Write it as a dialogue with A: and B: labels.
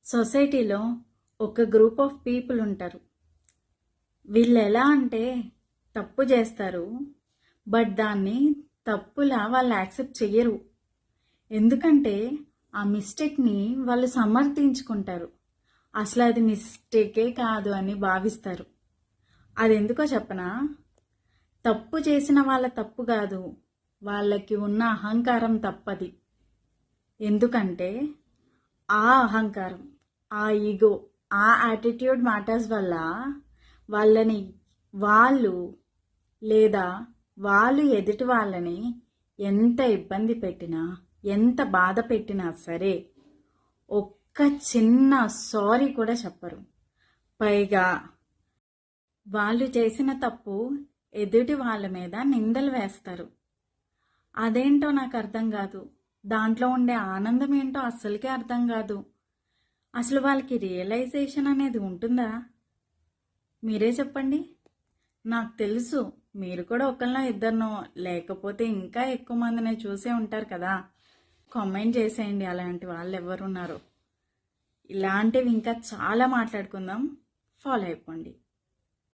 A: సొసైటీలో ఒక group of people ఉంటారు. వీళ్ళు ఎలా అంటే తప్పు చేస్తారు, బట్ దాన్ని తప్పులా వాళ్ళు యాక్సెప్ట్ చెయ్యరు. ఎందుకంటే ఆ మిస్టేక్ని వాళ్ళు సమర్థించుకుంటారు. అసలు అది మిస్టేకే కాదు అని భావిస్తారు. అది ఎందుకో చెప్పనా? తప్పు చేసిన వాళ్ళ తప్పు కాదు, వాళ్ళకి ఉన్న అహంకారం తప్పది. ఎందుకంటే ఆ అహంకారం, ఆ ఈగో, ఆ యాటిట్యూడ్ మ్యాటర్స్ వల్ల వాళ్ళని వాళ్ళు లేదా వాళ్ళు ఎదుటి వాళ్ళని ఎంత ఇబ్బంది పెట్టినా, ఎంత బాధ పెట్టినా సరే ఒక్క చిన్న సారీ కూడా చెప్పరు. పైగా వాళ్ళు చేసిన తప్పు ఎదుటి వాళ్ళ మీద నిందలు వేస్తారు. అదేంటో నాకు అర్థం కాదు. దాంట్లో ఉండే ఆనందం ఏంటో అస్సలకే అర్థం కాదు. అసలు వాళ్ళకి రియలైజేషన్ అనేది ఉంటుందా? మీరే చెప్పండి. నాకు తెలుసు మీరు కూడా ఒకళ్ళనో ఇద్దరినో లేకపోతే ఇంకా ఎక్కువ మందిని చూసే ఉంటారు కదా. కామెంట్ చేసేయండి అలాంటి వాళ్ళు ఎవరున్నారు. ఇలాంటివి ఇంకా చాలా మాట్లాడుకుందాం. ఫాలో అయిపోండి.